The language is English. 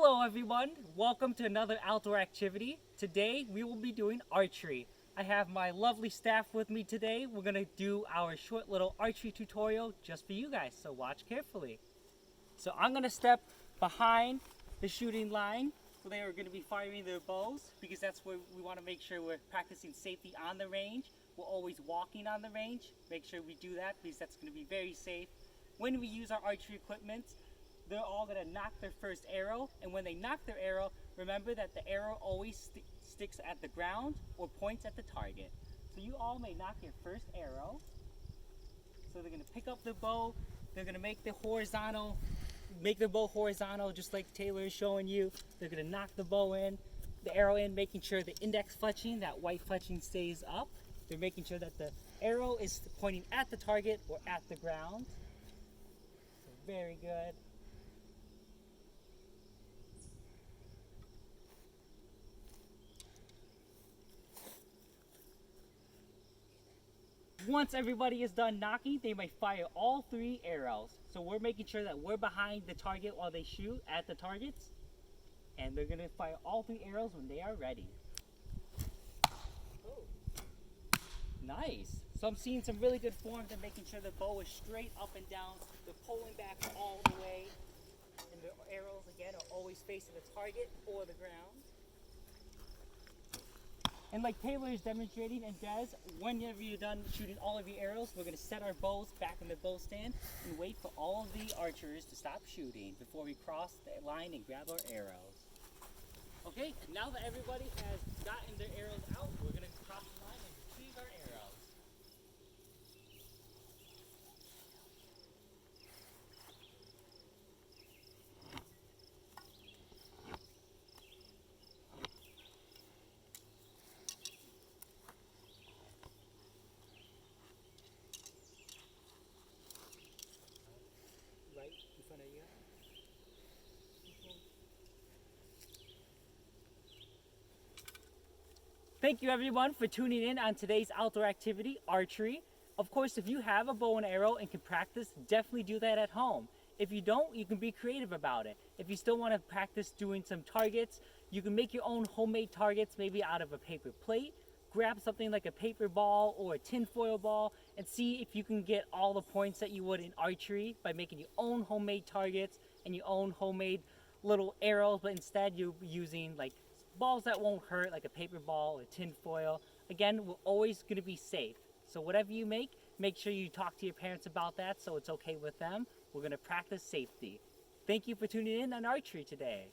Hello everyone, welcome to another outdoor activity. Today we will be doing archery. I have my lovely staff with me today. We're going to do our short little archery tutorial just for you guys, so watch carefully. So I'm going to step behind the shooting line where they are going to be firing their bows because that's where we want to make sure we're practicing safety on the range. We're always walking on the range. Make sure we do that because that's going to be very safe. When we use our archery equipment, they're all going to knock their first arrow, and when they knock their arrow, remember that the arrow always sticks at the ground or points at the target. So you all may knock your first arrow. So they're going to pick up the bow, they're going to make the bow horizontal just like Taylor is showing you. They're going to knock the bow in, the arrow in, making sure the index fletching, that white fletching stays up. They're making sure that the arrow is pointing at the target or at the ground. So very good. Once everybody is done knocking, they might fire all 3 arrows. So we're making sure that we're behind the target while they shoot at the targets. And they're going to fire all 3 arrows when they are ready. Oh. Nice. So I'm seeing some really good forms and making sure the bow is straight up and down. They're pulling back all the way. And the arrows, again, are always facing the target or the ground. And like Taylor is demonstrating, and Des, whenever you're done shooting all of your arrows, we're going to set our bows back in the bow stand and wait for all of the archers to stop shooting before we cross the line and grab our arrows. Okay, now that everybody has gotten their arrows out, we're going to cross the line and retrieve our arrows. Right in front of you. Thank you everyone for tuning in on today's outdoor activity, archery. Of course, if you have a bow and arrow and can practice, definitely do that at home. If you don't, you can be creative about it. If you still want to practice doing some targets, you can make your own homemade targets, maybe out of a paper plate. Grab something like a paper ball or a tinfoil ball and see if you can get all the points that you would in archery by making your own homemade targets and your own homemade little arrows, but instead you're using like balls that won't hurt, like a paper ball or tinfoil. Again, we're always going to be safe. So whatever you make sure you talk to your parents about that so it's okay with them. We're going to practice safety. Thank you for tuning in on archery today.